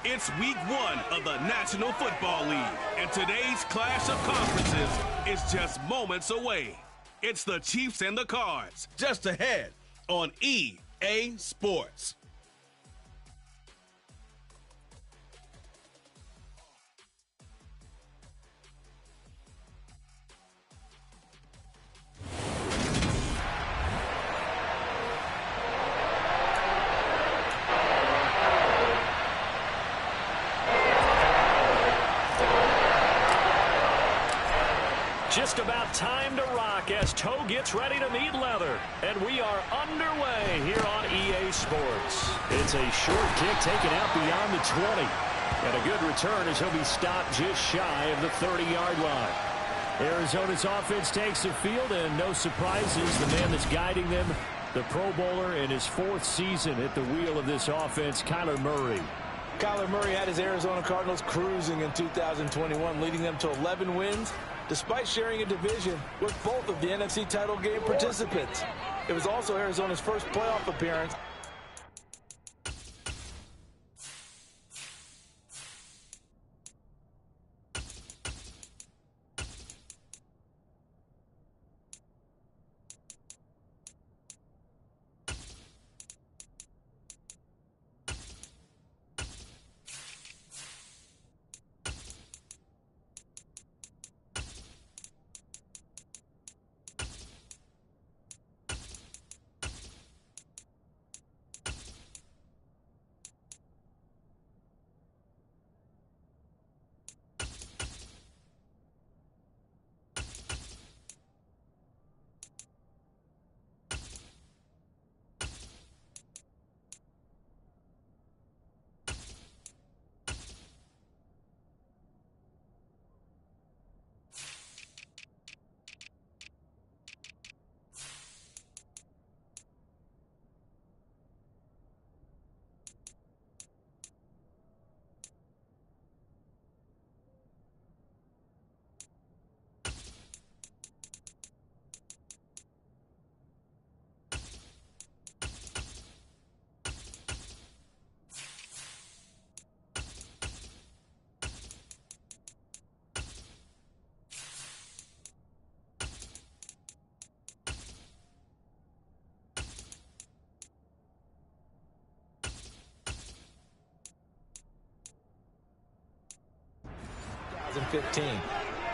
It's week 1 of the National Football League, and today's clash of conferences is just moments away. It's the Chiefs and the Cards, just ahead on EA Sports. Just about time to rock as toe gets ready to meet leather. And we are underway here on EA Sports. It's a short kick taken out beyond the 20. And a good return as he'll be stopped just shy of the 30-yard line. Arizona's offense takes the field, and no surprises, the man that's guiding them, the Pro Bowler in his 4th season at the wheel of this offense, Kyler Murray. Kyler Murray had his Arizona Cardinals cruising in 2021, leading them to 11 wins, despite sharing a division with both of the NFC title game participants. It was also Arizona's first playoff appearance.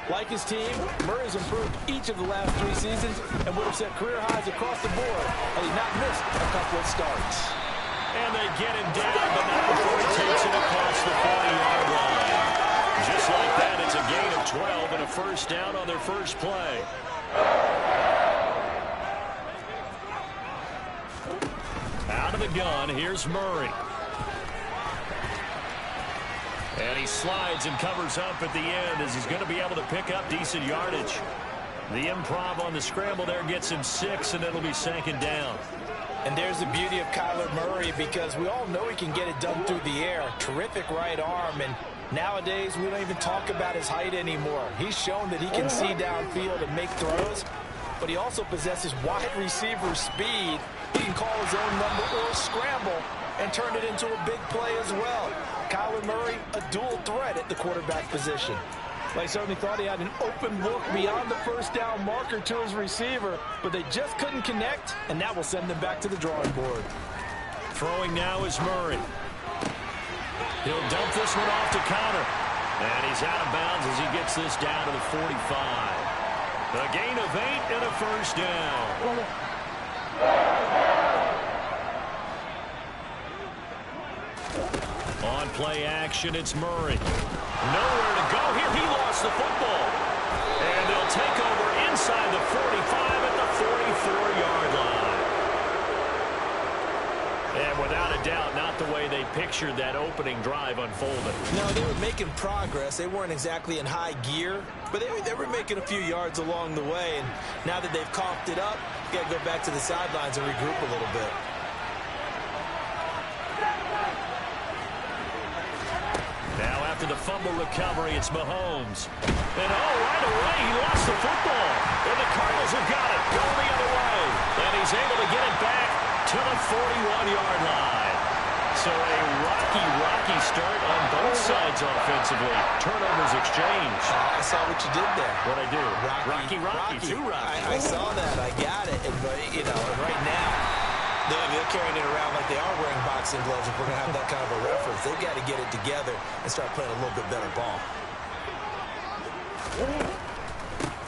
Like his team, Murray's improved each of the last 3 seasons and would have set career highs across the board had he not missed a couple of starts. And they get him down, but not before he takes it across the 40-yard line. Just like that, it's a gain of 12 and a first down on their first play. Out of the gun, here's Murray. And he slides and covers up at the end as he's going to be able to pick up decent yardage. The improv on the scramble there gets him 6, and it'll be second down. And there's the beauty of Kyler Murray, because we all know he can get it done through the air. Terrific right arm, and nowadays we don't even talk about his height anymore. He's shown that he can see downfield and make throws, but he also possesses wide receiver speed. He can call his own number or scramble and turn it into a big play as well. Kyler Murray, a dual threat at the quarterback position. They certainly thought he had an open look beyond the first down marker to his receiver, but they just couldn't connect, and that will send them back to the drawing board. Throwing now is Murray. He'll dump this one off to counter. And he's out of bounds as he gets this down to the 45. A gain of 8 and a first down. On play action, it's Murray. Nowhere to go here. He lost the football. And they'll take over inside the 45 at the 44-yard line. pictured that opening drive unfolding? No, they were making progress. They weren't exactly in high gear, but they were making a few yards along the way. And now that they've coughed it up, you got to go back to the sidelines and regroup a little bit. Now after the fumble recovery, it's Mahomes. And right away, he lost the football. And the Cardinals have got it, going the other way. And he's able to get it back to the 41-yard line. So a rocky start on both sides offensively. Turnovers exchange. I saw what you did there. What'd I do? Rocky. Too rocky. I saw that. I got it. And, right now, they're carrying it around like they are wearing boxing gloves. If we're going to have that kind of a reference, they've got to get it together and start playing a little bit better ball.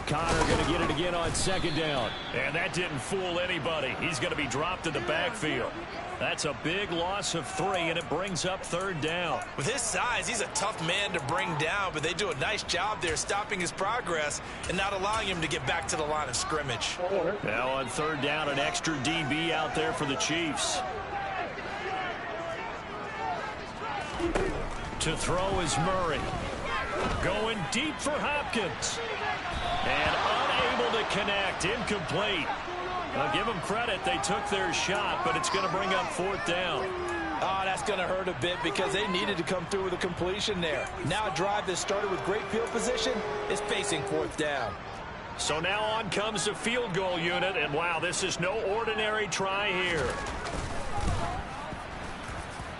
Connor going to get it again on second down. And that didn't fool anybody. He's going to be dropped in the backfield. That's a big loss of 3, and it brings up third down. With his size, he's a tough man to bring down, but they do a nice job there stopping his progress and not allowing him to get back to the line of scrimmage. Now on third down, an extra DB out there for the Chiefs. To throw is Murray. Going deep for Hopkins. And unable to connect. Incomplete. I'll give them credit. They took their shot, but it's going to bring up fourth down. Oh, that's going to hurt a bit because they needed to come through with a completion there. Now a drive that started with great field position is facing fourth down. So now on comes the field goal unit, and wow, this is no ordinary try here.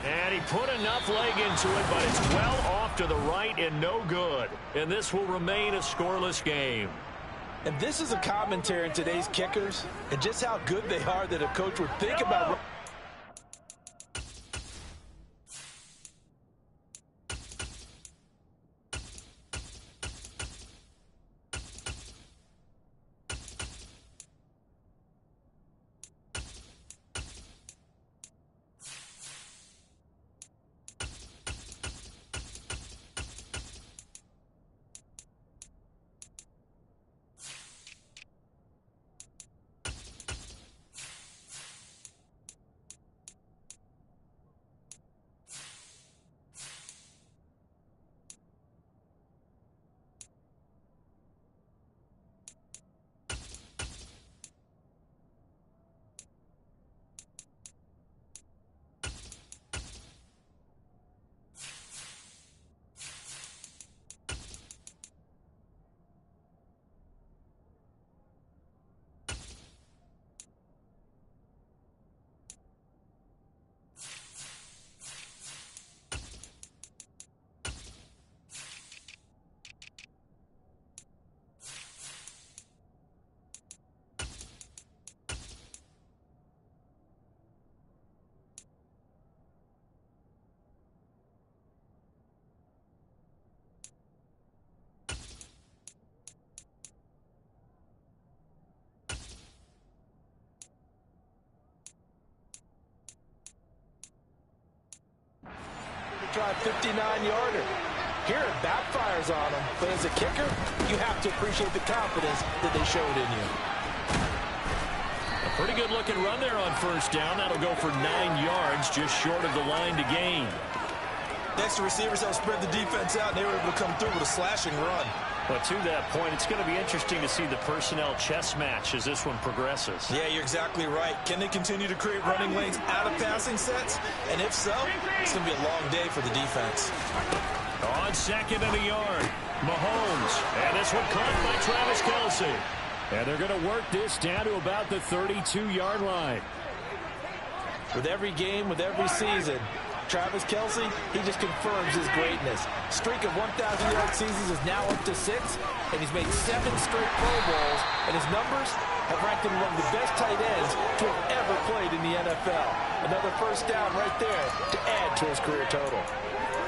And he put enough leg into it, but it's well off to the right and no good. And this will remain a scoreless game. And this is a commentary in today's kickers and just how good they are that a coach would think about. Drive 59-yarder. Here it backfires on him, but as a kicker, you have to appreciate the confidence that they showed in you. A pretty good looking run there on first down. That'll go for 9 yards, just short of the line to gain. Next, the receivers helped spread the defense out, and they were able to come through with a slashing run. But to that point, it's going to be interesting to see the personnel chess match as this one progresses. Yeah, you're exactly right. Can they continue to create running lanes out of passing sets? And if so, it's going to be a long day for the defense. On second and a yard, Mahomes. And this one caught by Travis Kelce. And they're going to work this down to about the 32-yard line. With every game, with every season, Travis Kelce, he just confirms his greatness. Streak of 1,000-yard seasons is now up to 6, and he's made 7 straight Pro Bowls, and his numbers have ranked him one of the best tight ends to have ever played in the NFL. Another first down right there to add to his career total.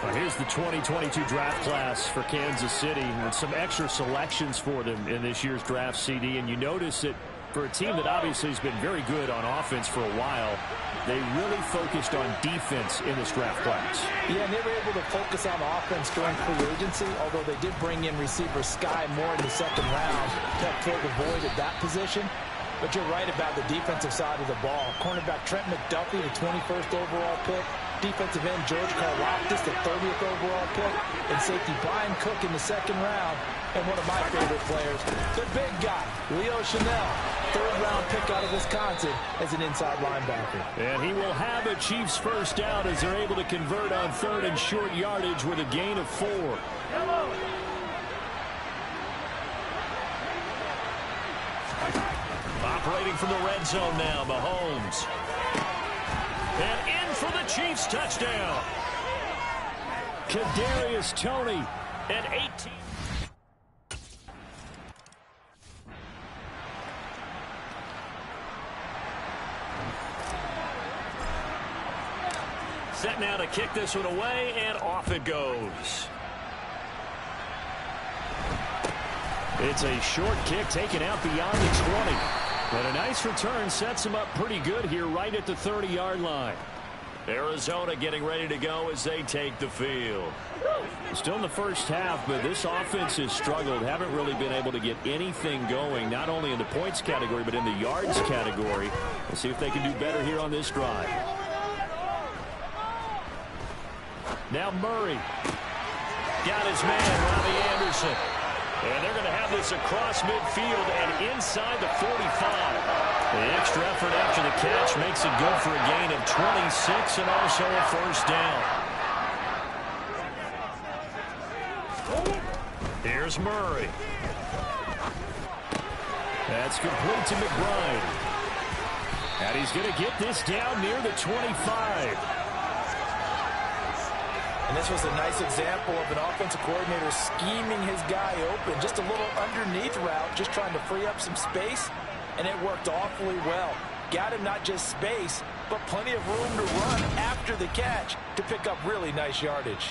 Well, here's the 2022 draft class for Kansas City, and some extra selections for them in this year's draft CD, and you notice that for a team that obviously has been very good on offense for a while, they really focused on defense in this draft class. Yeah, and they were able to focus on offense during free agency, although they did bring in receiver Sky Moore in the second round to help fill the void at that position. But you're right about the defensive side of the ball. Cornerback Trent McDuffie, the 21st overall pick, defensive end George Karlaftis, the 30th overall pick, and safety Brian Cook in the second round. And one of my favorite players, the big guy, Leo Chanel, third-round pick out of Wisconsin as an inside linebacker. And he will have a Chiefs first down as they're able to convert on third and short yardage with a gain of 4. Operating from the red zone now, Mahomes. And in for the Chiefs touchdown. Kadarius Toney, and 18. Set now to kick this one away, and off it goes. It's a short kick taken out beyond the 20. But a nice return sets him up pretty good here right at the 30-yard line. Arizona getting ready to go as they take the field. Still in the first half, but this offense has struggled. Haven't really been able to get anything going, not only in the points category, but in the yards category. We'll see if they can do better here on this drive. Now Murray. Got his man, Robbie Anderson. And they're going to have this across midfield and inside the 45. The extra effort after the catch makes it good for a gain of 26 and also a first down. Here's Murray. That's complete to McBride. And he's going to get this down near the 25. And this was a nice example of an offensive coordinator scheming his guy open. Just a little underneath route, just trying to free up some space, and it worked awfully well. Got him not just space, but plenty of room to run after the catch to pick up really nice yardage.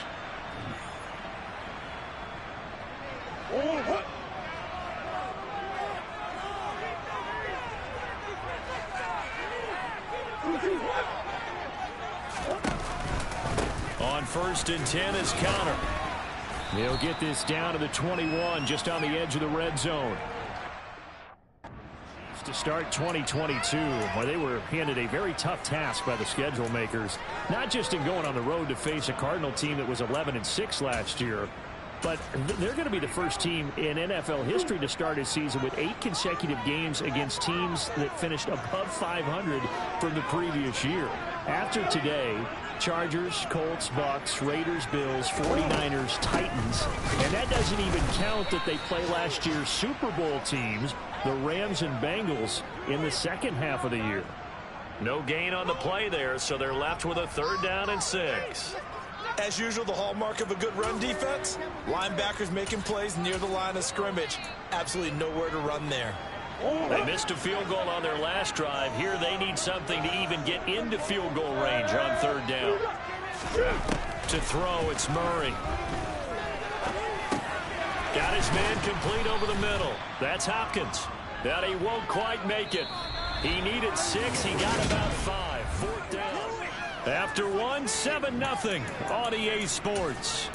On 1st and 10 is Connor. He'll get this down to the 21, just on the edge of the red zone. To start 2022, where they were handed a very tough task by the schedule makers, not just in going on the road to face a Cardinal team that was 11-6 last year, but they're going to be the first team in NFL history to start a season with 8 consecutive games against teams that finished above 500 from the previous year. After today, Chargers, Colts, Bucks, Raiders, Bills, 49ers, Titans, and that doesn't even count that they play last year's Super Bowl teams, the Rams and Bengals, in the second half of the year. No gain on the play there, so they're left with a 3rd down and 6. As usual, the hallmark of a good run defense, linebackers making plays near the line of scrimmage. Absolutely nowhere to run there. They missed a field goal on their last drive. Here they need something to even get into field goal range on 3rd down. To throw, it's Murray. Got his man complete over the middle. That's Hopkins. But he won't quite make it. He needed 6. He got about 5. 4th down. After 1, 7-0 on EA Sports.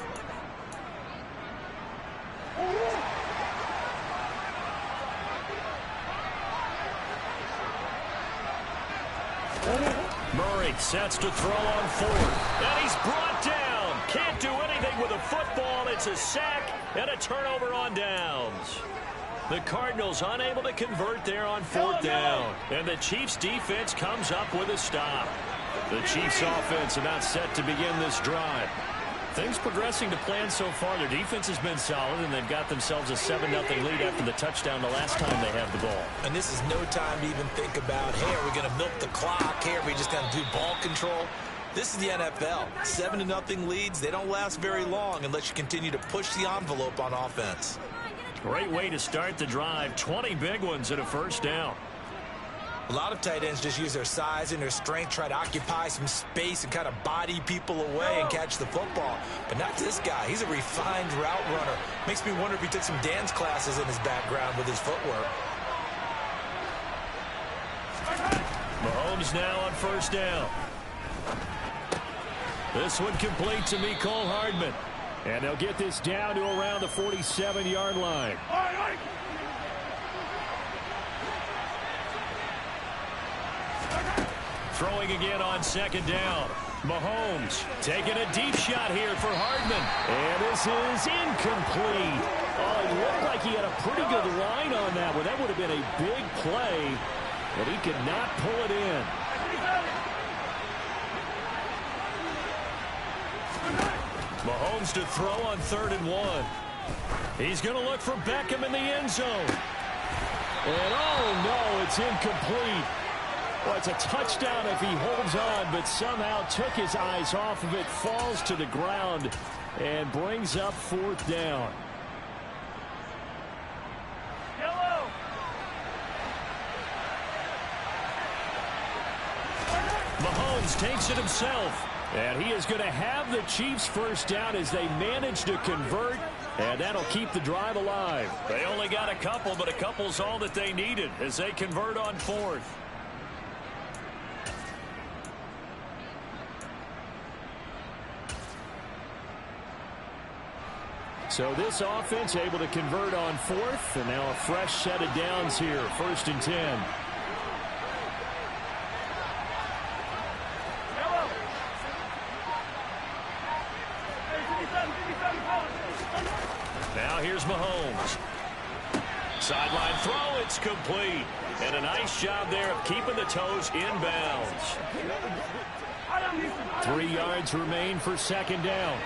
Murray sets to throw on 4th. And he's brought down. Can't do anything with a football. It's a sack and a turnover on downs. The Cardinals unable to convert there on 4th down. And the Chiefs defense comes up with a stop. The Chiefs offense about set to begin this drive. Things progressing to plan so far. Their defense has been solid, and they've got themselves a 7-0 lead after the touchdown the last time they had the ball. And this is no time to even think about, hey, are we going to milk the clock? Hey, are we just going to do ball control? This is the NFL. 7-0 leads, they don't last very long unless you continue to push the envelope on offense. Great way to start the drive. 20 big ones and a 1st down. A lot of tight ends just use their size and their strength, try to occupy some space and kind of body people away and catch the football. But not this guy. He's a refined route runner. Makes me wonder if he took some dance classes in his background with his footwork. Mahomes now on 1st down. This one complete to Mecole Hardman. And they'll get this down to around the 47-yard line. Throwing again on 2nd down. Mahomes taking a deep shot here for Hardman. And this is incomplete. Oh, it looked like he had a pretty good line on that one. That would have been a big play, but he could not pull it in. Mahomes to throw on 3rd and 1. He's going to look for Beckham in the end zone. And oh no, it's incomplete. Well, it's a touchdown if he holds on, but somehow took his eyes off of it, falls to the ground, and brings up 4th down. Mahomes takes it himself. And he is going to have the Chiefs first down as they manage to convert, and that'll keep the drive alive. They only got a couple, but a couple's all that they needed as they convert on 4th. So this offense able to convert on 4th, and now a fresh set of downs here, 1st and 10. Now here's Mahomes. Sideline throw, it's complete. And a nice job there of keeping the toes inbounds. 3 yards remain for 2nd down.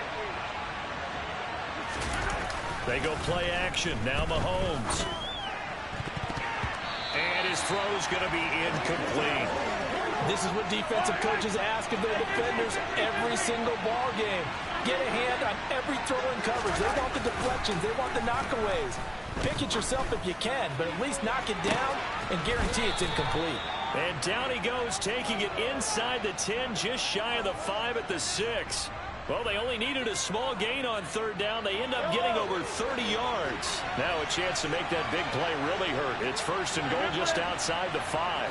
They go play action. Now Mahomes. And his throw's going to be incomplete. This is what defensive coaches ask of their defenders every single ball game. Get a hand on every throw in coverage. They want the deflections. They want the knockaways. Pick it yourself if you can, but at least knock it down and guarantee it's incomplete. And down he goes, taking it inside the 10, just shy of the 5 at the 6. Well, they only needed a small gain on 3rd down. They end up getting over 30 yards. Now a chance to make that big play really hurt. It's 1st and goal just outside the 5.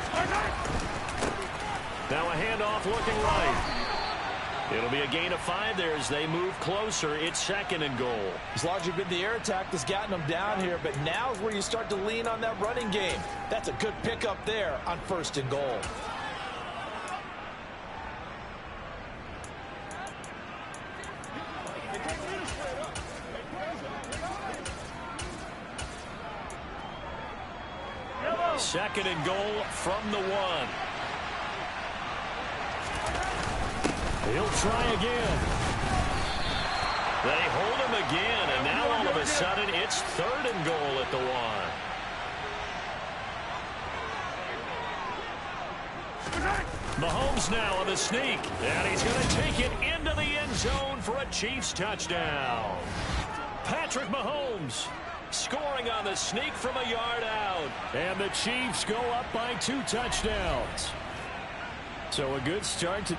Now a handoff looking right. It'll be a gain of 5 there as they move closer. It's 2nd and goal. It's largely been the air attack that's gotten them down here, but now is where you start to lean on that running game. That's a good pickup there on 1st and goal. Second and goal from the 1. He'll try again. They hold him again, and now all of a sudden it's 3rd and goal at the 1. Mahomes now on the sneak, and he's going to take it into the end zone for a Chiefs touchdown. Patrick Mahomes scoring on the sneak from a yard out. And the Chiefs go up by 2 touchdowns. So a good start to...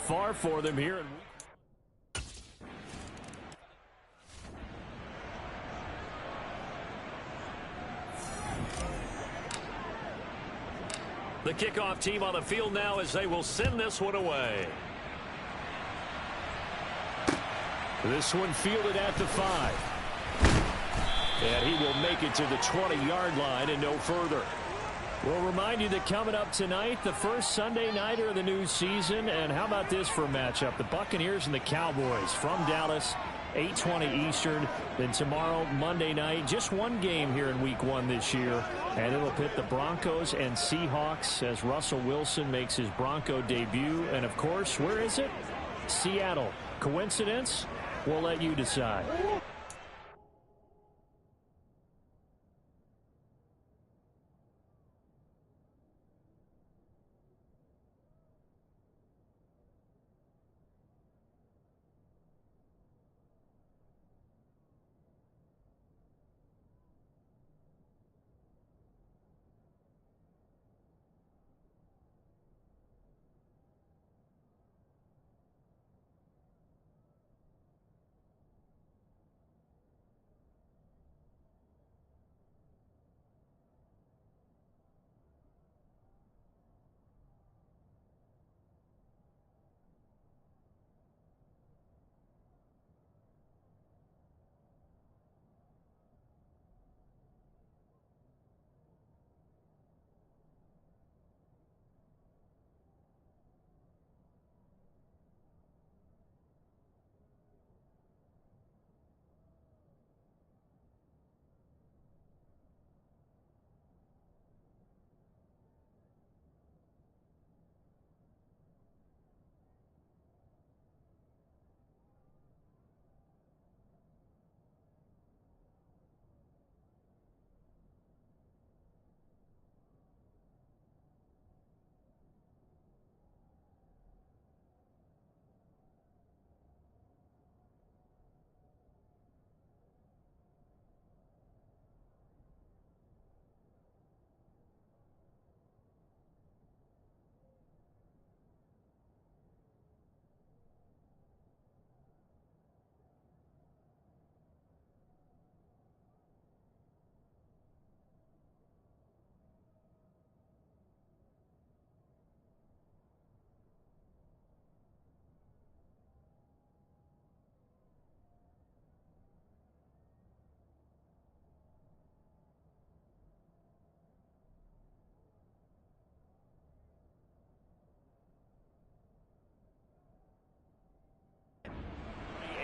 far for them here. The kickoff team on the field now as they will send this one away. This one fielded at the 5. And he will make it to the 20-yard line and no further. We'll remind you that coming up tonight, the first Sunday nighter of the new season. And how about this for a matchup? The Buccaneers and the Cowboys from Dallas, 8:20 Eastern. Then tomorrow, Monday night, just one game here in Week 1 this year. And it'll pit the Broncos and Seahawks as Russell Wilson makes his Bronco debut. And, of course, where is it? Seattle. Coincidence? We'll let you decide.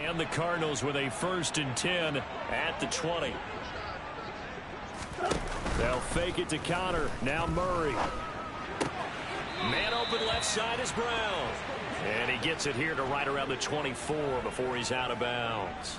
And the Cardinals with a 1st and 10 at the 20. They'll fake it to Connor. Now Murray. Man open left side is Brown. And he gets it here to right around the 24 before he's out of bounds.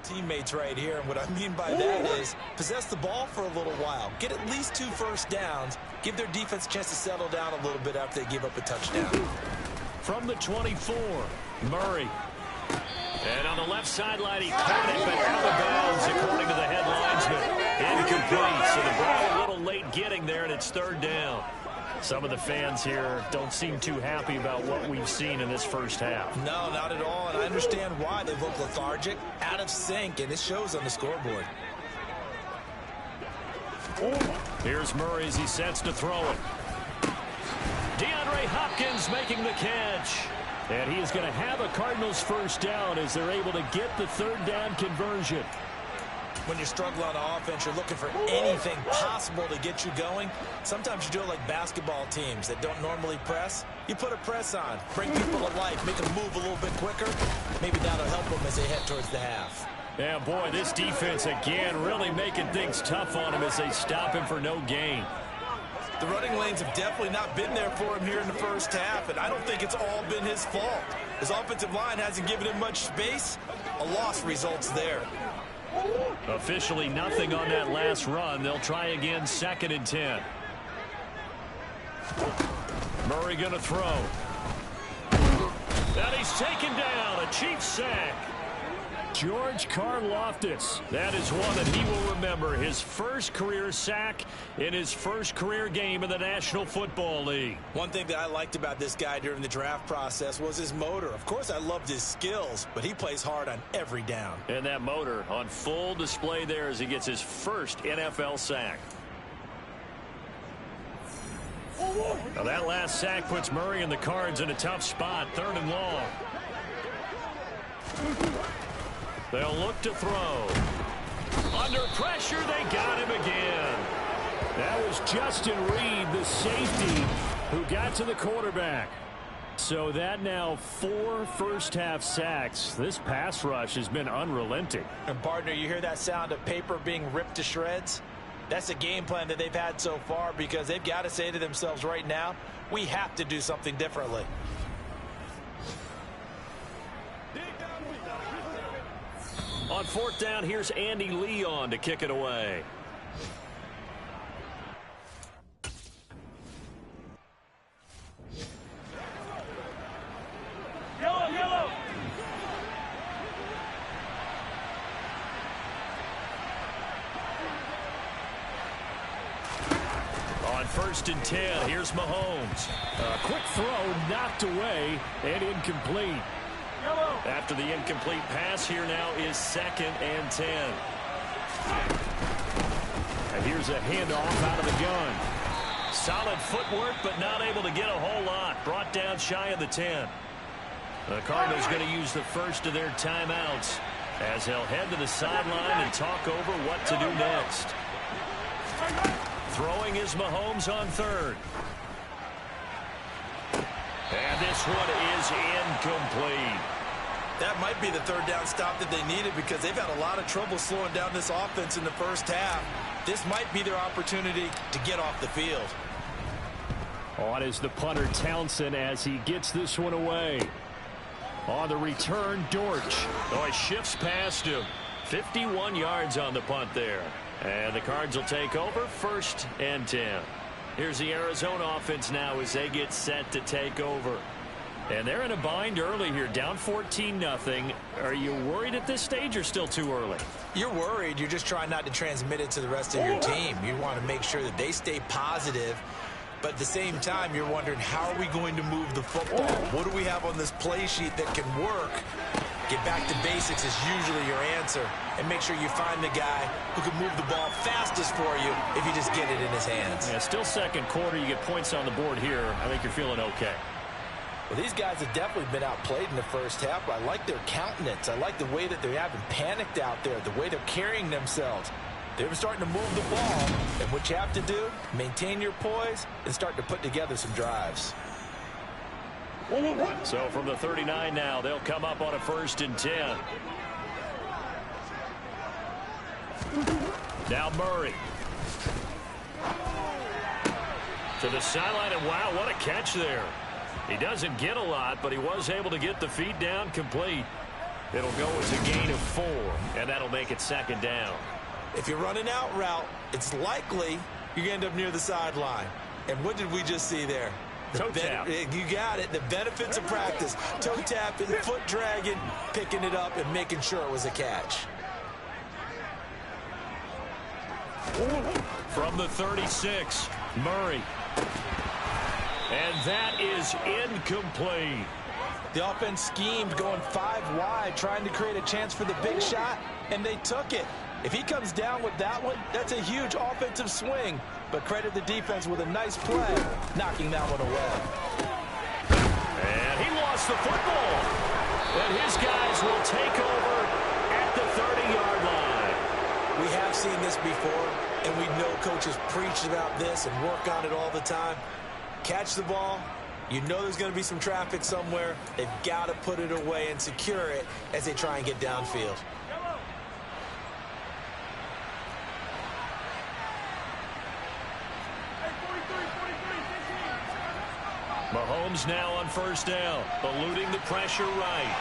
Teammates right here, and what I mean by that is possess the ball for a little while, get at least 2 first downs, give their defense a chance to settle down a little bit after they give up a touchdown. From the 24, Murray. And on the left sideline, he caught it, but out of bounds, according to the head linesman. Incomplete, so the ball a little late getting there, and it's 3rd down. Some of the fans here don't seem too happy about what we've seen in this first half. No, not at all, and I understand why. They look lethargic, out of sync, and it shows on the scoreboard. Here's Murray as he sets to throw it. DeAndre Hopkins making the catch. And he is going to have a Cardinals 1st down as they're able to get the 3rd down conversion. When you struggle on offense, you're looking for anything possible to get you going. Sometimes you do it like basketball teams that don't normally press. You put a press on, bring people to life, make them move a little bit quicker. Maybe that'll help them as they head towards the half. Yeah, boy, this defense again really making things tough on him as they stop him for no gain. The running lanes have definitely not been there for him here in the first half, and I don't think it's all been his fault. His offensive line hasn't given him much space. A loss results there. Officially nothing on that last run. They'll try again, 2nd and 10. Murray going to throw. And he's taken down. A Chiefs sack. George Karlaftis. That is one that he will remember. His first career sack in his first career game in the National Football League. One thing that I liked about this guy during the draft process was his motor. Of course, I loved his skills, but he plays hard on every down. And that motor on full display there as he gets his first NFL sack. Now that last sack puts Murray and the Cards in a tough spot. 3rd and long. They'll look to throw. Under pressure, they got him again. That was Justin Reed, the safety, who got to the quarterback. So that now 4 first-half sacks. This pass rush has been unrelenting. And, partner, you hear that sound of paper being ripped to shreds? That's a game plan that they've had so far because they've got to say to themselves right now, we have to do something differently. On 4th down, here's Andy Leon to kick it away. Yellow. On 1st and 10, here's Mahomes. A quick throw knocked away and incomplete. After the incomplete pass, here now is 2nd and 10. And here's a handoff out of the gun. Solid footwork, but not able to get a whole lot. Brought down shy of the 10. The Cardinals going to use the first of their timeouts as they'll head to the sideline and talk over what to do next. Throwing is Mahomes on 3rd. And this one is incomplete. That might be the 3rd down stop that they needed because they've had a lot of trouble slowing down this offense in the first half. This might be their opportunity to get off the field. On is the punter Townsend as he gets this one away. On the return, Dortch. Oh, he shifts past him. 51 yards on the punt there. And the Cards will take over 1st and 10. Here's the Arizona offense now as they get set to take over. And they're in a bind early here, down 14-0. Are you worried at this stage or still too early? You're worried. You're just trying not to transmit it to the rest of your team. You want to make sure that they stay positive. But at the same time, you're wondering, how are we going to move the football? What do we have on this play sheet that can work? Get back to basics is usually your answer. And make sure you find the guy who can move the ball fastest for you if you just get it in his hands. Yeah, still 2nd quarter. You get points on the board here. I think you're feeling okay. Well, these guys have definitely been outplayed in the first half, but I like their countenance. I like the way that they haven't panicked out there, the way they're carrying themselves. They're starting to move the ball, and what you have to do, maintain your poise and start to put together some drives. So from the 39 now, they'll come up on a 1st and 10. Now Murray. To the sideline, and wow, what a catch there. He doesn't get a lot, but he was able to get the feet down complete. It'll go as a gain of 4, and that'll make it 2nd down. If you're running out route, it's likely you end up near the sideline. And what did we just see there? Toe tap. You got it. The benefits of practice. Toe tapping, foot dragging, picking it up, and making sure it was a catch. From the 36, Murray. And that is incomplete. The offense schemed going 5 wide, trying to create a chance for the big shot, and they took it. If he comes down with that one, that's a huge offensive swing. But credit the defense with a nice play, knocking that one away. And he lost the football. And his guys will take over at the 30-yard line. We have seen this before, and we know coaches preach about this and work on it all the time. Catch the ball. You know there's going to be some traffic somewhere. They've got to put it away and secure it as they try and get downfield. Mahomes now on first down, eluding the pressure right.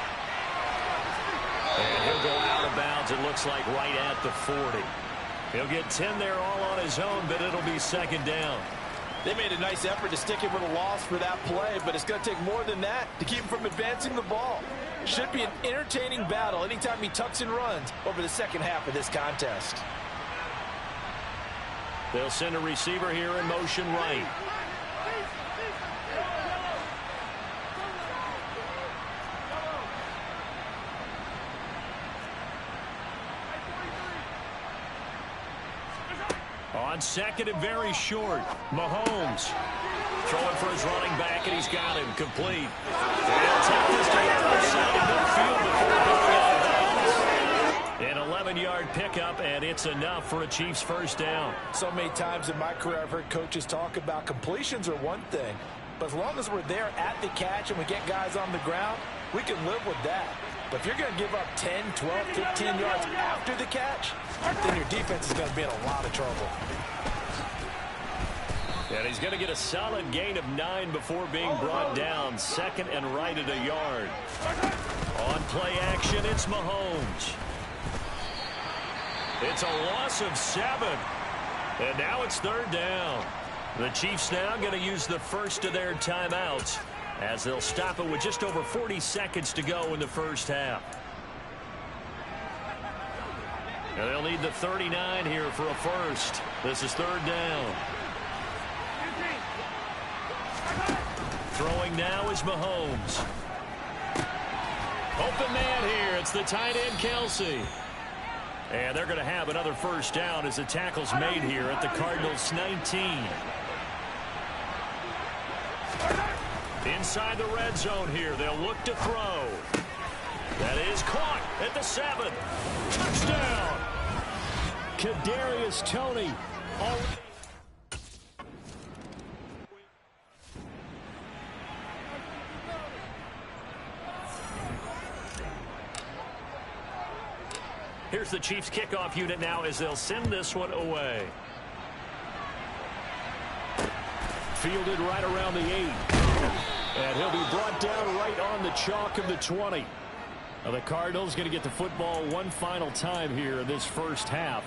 And he'll go out of bounds, it looks like right at the 40. He'll get 10 there all on his own, but it'll be second down. They made a nice effort to stick him with a loss for that play, but it's going to take more than that to keep him from advancing the ball. Should be an entertaining battle anytime he tucks and runs over the second half of this contest. They'll send a receiver here in motion right. On second and very short, Mahomes throwing for his running back, and he's got him complete. They'll take this to the other side of midfield before going out of bounds. An 11-yard pickup, and it's enough for a Chiefs first down. So many times in my career I've heard coaches talk about completions are one thing, but as long as we're there at the catch and we get guys on the ground, we can live with that. But if you're going to give up 10, 12, 15 yards after the catch, then your defense is going to be in a lot of trouble. And he's going to get a solid gain of 9 before being brought down. Second and right at a yard. On play action, it's Mahomes. It's a loss of 7. And now it's third down. The Chiefs now going to use the first of their timeouts, as they'll stop it with just over 40 seconds to go in the first half. And they'll need the 39 here for a first. This is third down. Throwing now is Mahomes. Open man here. It's the tight end, Kelsey. And they're going to have another first down as the tackle's made here at the Cardinals' 19. Inside the red zone here. They'll look to throw. That is caught at the 7. Touchdown. Kadarius Toney. Here's the Chiefs kickoff unit now as they'll send this one away. Fielded right around the 8. And he'll be brought down right on the chalk of the 20. Now the Cardinals going to get the football one final time here in this first half.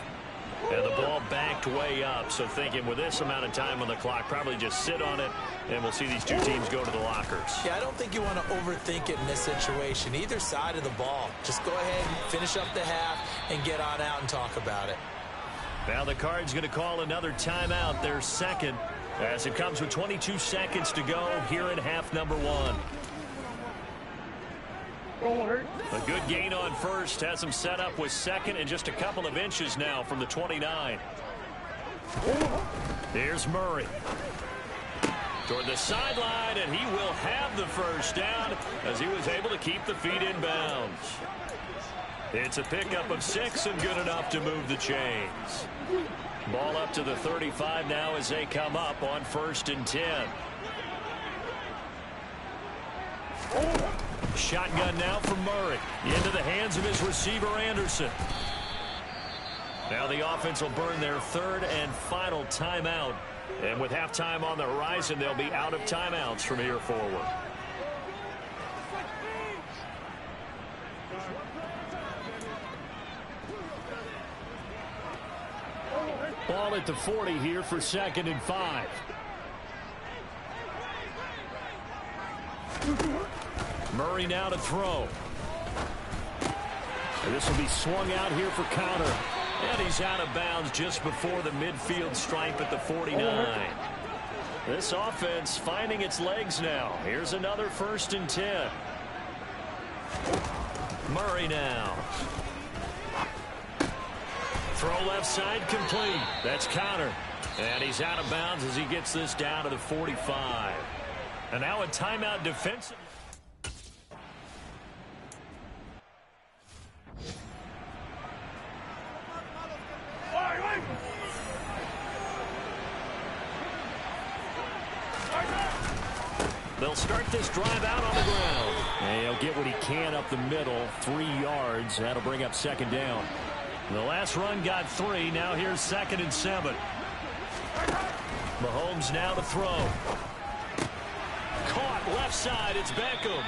And the ball backed way up. So thinking with this amount of time on the clock, probably just sit on it, and we'll see these two teams go to the lockers. Yeah, I don't think you want to overthink it in this situation. Either side of the ball. Just go ahead and finish up the half and get on out and talk about it. Now the Cards going to call another timeout, their second, as it comes with 22 seconds to go here in half number 1. A good gain on first has him set up with second and just a couple of inches now from the 29. Here's Murray. Toward the sideline, and he will have the first down as he was able to keep the feet in bounds. It's a pickup of 6 and good enough to move the chains. Ball up to the 35 now as they come up on 1st and 10. Shotgun now from Murray. Into the hands of his receiver, Anderson. Now the offense will burn their third and final timeout. And with halftime on the horizon, they'll be out of timeouts from here forward. Ball at the 40 here for 2nd and 5. Murray now to throw. And this will be swung out here for counter. And he's out of bounds just before the midfield stripe at the 49. This offense finding its legs now. Here's another 1st and 10. Murray now. Throw left side complete. That's counter. And he's out of bounds as he gets this down to the 45. And now a timeout defensive. They'll start this drive out on the ground. And he'll get what he can up the middle, 3 yards. That'll bring up second down. The last run got 3. Now here's 2nd and 7. Mahomes now to throw. Caught left side. It's Beckham.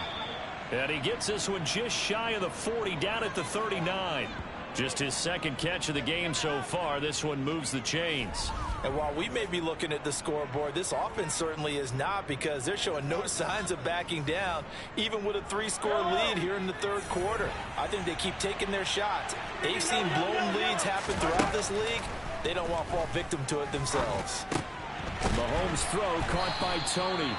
And he gets this one just shy of the 40, down at the 39. Just his 2nd catch of the game so far. This one moves the chains. And while we may be looking at the scoreboard, this offense certainly is not, because they're showing no signs of backing down, even with a 3-score lead here in the 3rd quarter. I think they keep taking their shots. They've seen blown leads happen throughout this league. They don't want to fall victim to it themselves. Mahomes' throw caught by Tony.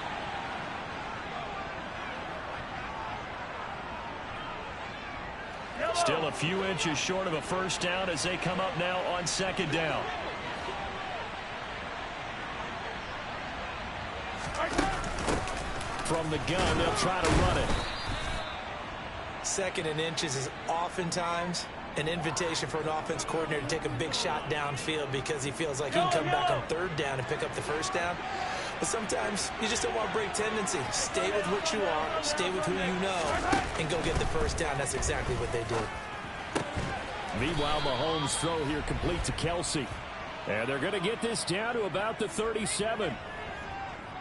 Still a few inches short of a first down as they come up now on 2nd down. From the gun, they'll try to run it. 2nd and inches is oftentimes an invitation for an offense coordinator to take a big shot downfield because he feels like he can come back on 3rd down and pick up the first down. But sometimes you just don't want to break tendency. Stay with what you are, stay with who you know, and go get the first down. That's exactly what they did. Meanwhile, Mahomes' throw here complete to Kelsey. And they're going to get this down to about the 37.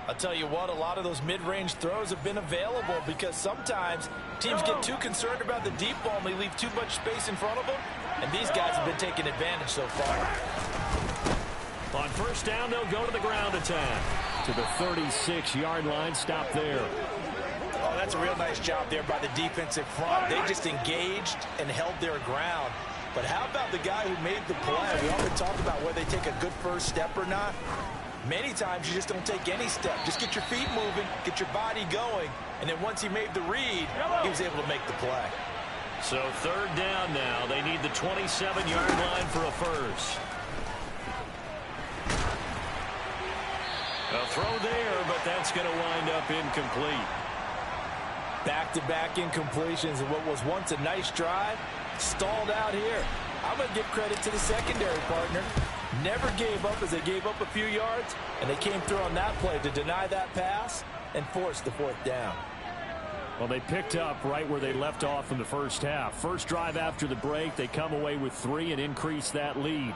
I'll tell you what, a lot of those mid-range throws have been available because sometimes teams get too concerned about the deep ball and they leave too much space in front of them. And these guys have been taking advantage so far. On first down, they'll go to the ground attack. To the 36-yard line, stop there. Oh, that's a real nice job there by the defensive front. They just engaged and held their ground. But how about the guy who made the play? We often talk about whether they take a good first step or not. Many times you just don't take any step. Just get your feet moving, get your body going, and then once he made the read, he was able to make the play. So 3rd down now. They need the 27-yard line for a first. A throw there, but that's going to wind up incomplete. Back-to-back incompletions of what was once a nice drive, stalled out here. I'm going to give credit to the secondary partner. Never gave up as they gave up a few yards, and they came through on that play to deny that pass and force the 4th down. Well, they picked up right where they left off in the first half. First drive after the break, they come away with 3 and increase that lead.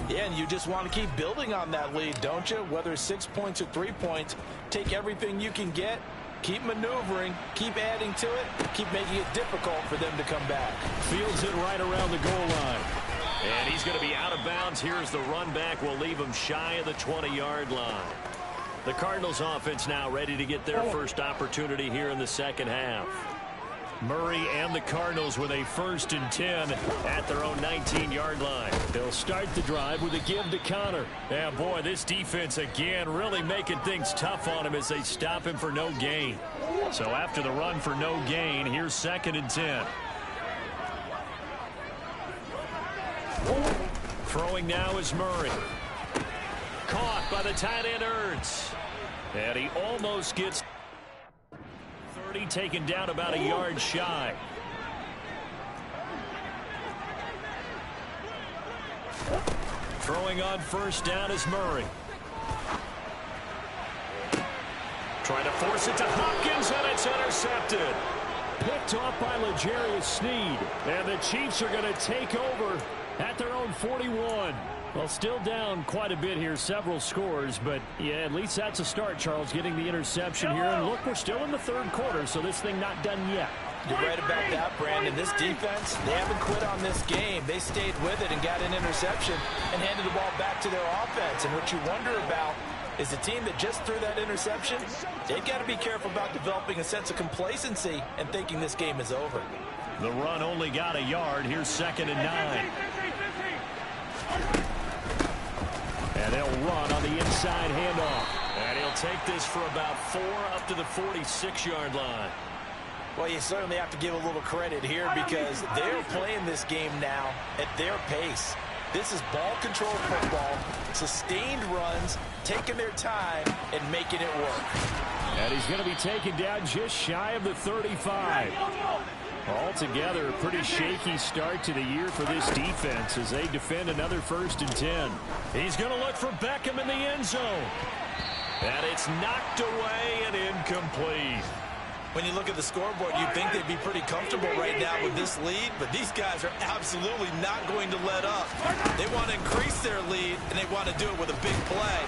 Yeah, and you just want to keep building on that lead, don't you? Whether it's 6 points or 3 points, take everything you can get, keep maneuvering, keep adding to it, keep making it difficult for them to come back. Fields it right around the goal line. And he's going to be out of bounds. Here's the run back. We'll leave him shy of the 20-yard line. The Cardinals offense now ready to get their first opportunity here in the second half. Murray and the Cardinals with a 1st and 10 at their own 19-yard line. They'll start the drive with a give to Connor. Yeah, boy, this defense again really making things tough on him as they stop him for no gain. So after the run for no gain, here's 2nd and 10. Throwing now is Murray. Caught by the tight end Ertz. And he almost gets 30, taken down about a yard shy. Throwing on first down is Murray. Trying to force it to Hopkins, and it's intercepted. Picked off by L'Jarius Sneed. And the Chiefs are going to take over at their own 41. Well, still down quite a bit here, several scores, but yeah, at least that's a start, Charles, getting the interception here. And look, we're still in the 3rd quarter, so this thing not done yet. You're right about that, Brandon. This defense, they haven't quit on this game. They stayed with it and got an interception and handed the ball back to their offense. And what you wonder about is the team that just threw that interception, they've got to be careful about developing a sense of complacency and thinking this game is over. The run only got a yard. Here's 2nd and 9. And they'll run on the inside handoff. And he'll take this for about 4 up to the 46-yard line. Well, you certainly have to give a little credit here because they're playing this game now at their pace. This is ball control football, sustained runs, taking their time and making it work. And he's going to be taken down just shy of the 35. Altogether, a pretty shaky start to the year for this defense as they defend another 1st and 10. He's going to look for Beckham in the end zone. And it's knocked away and incomplete. When you look at the scoreboard, you'd think they'd be pretty comfortable right now with this lead, but these guys are absolutely not going to let up. They want to increase their lead, and they want to do it with a big play.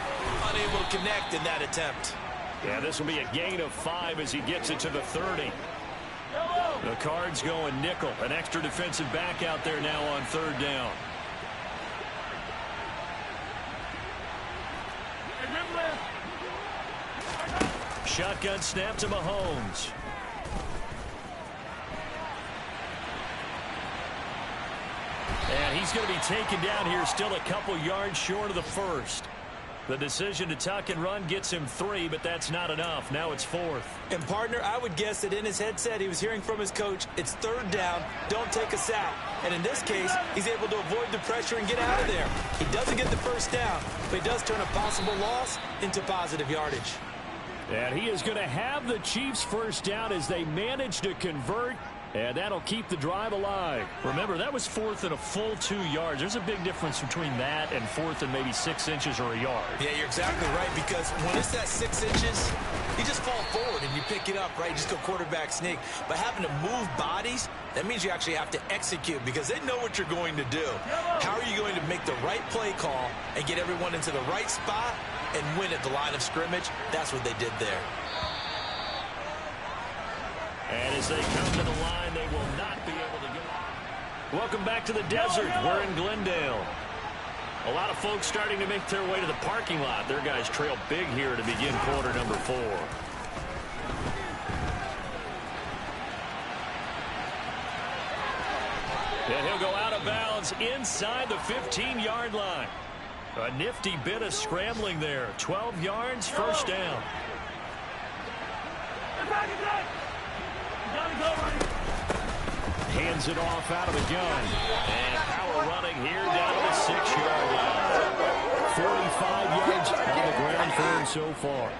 Unable to connect in that attempt. Yeah, this will be a gain of 5 as he gets it to the 30. The Cards going nickel. An extra defensive back out there now on 3rd down. Shotgun snap to Mahomes. And he's going to be taken down here, still a couple yards short of the first. The decision to tuck and run gets him 3, but that's not enough. Now it's 4th. And, partner, I would guess that in his headset he was hearing from his coach, it's 3rd down, don't take a sack. And in this case, he's able to avoid the pressure and get out of there. He doesn't get the first down, but he does turn a possible loss into positive yardage. And he is going to have the Chiefs first down as they manage to convert, and that'll keep the drive alive. Remember, that was 4th and a full 2 yards. There's a big difference between that and 4th and maybe 6 inches or a yard. Yeah, you're exactly right, because when it's that 6 inches, you just fall forward and you pick it up, right? You just go quarterback sneak. But having to move bodies, that means you actually have to execute because they know what you're going to do. How are you going to make the right play call and get everyone into the right spot and win at the line of scrimmage? That's what they did there. And as they come to the line, they will not be able to go. Welcome back to the desert. We're in Glendale. A lot of folks starting to make their way to the parking lot. Their guys trail big here to begin quarter number 4. And he'll go out of bounds inside the 15-yard line. A nifty bit of scrambling there. 12 yards, first down. Hands it off out of the gun. And power running here down to the 6-yard line. 45 yards on the ground for him so far.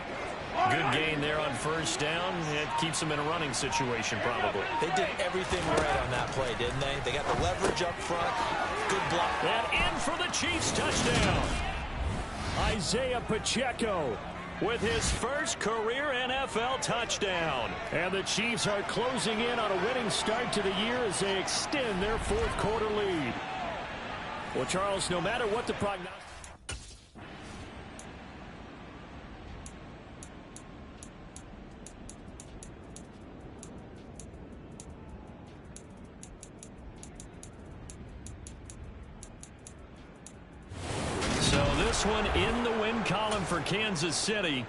Good gain there on first down. It keeps them in a running situation probably. They did everything right on that play, didn't they? They got the leverage up front. Good block. And in for the Chiefs touchdown. Isaiah Pacheco with his first career NFL touchdown. And the Chiefs are closing in on a winning start to the year as they extend their 4th quarter lead. Well, Charles, no matter what the prognosis... So this one in the win column for Kansas City.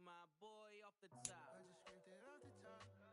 my boy off the top. I just scraped it off the top.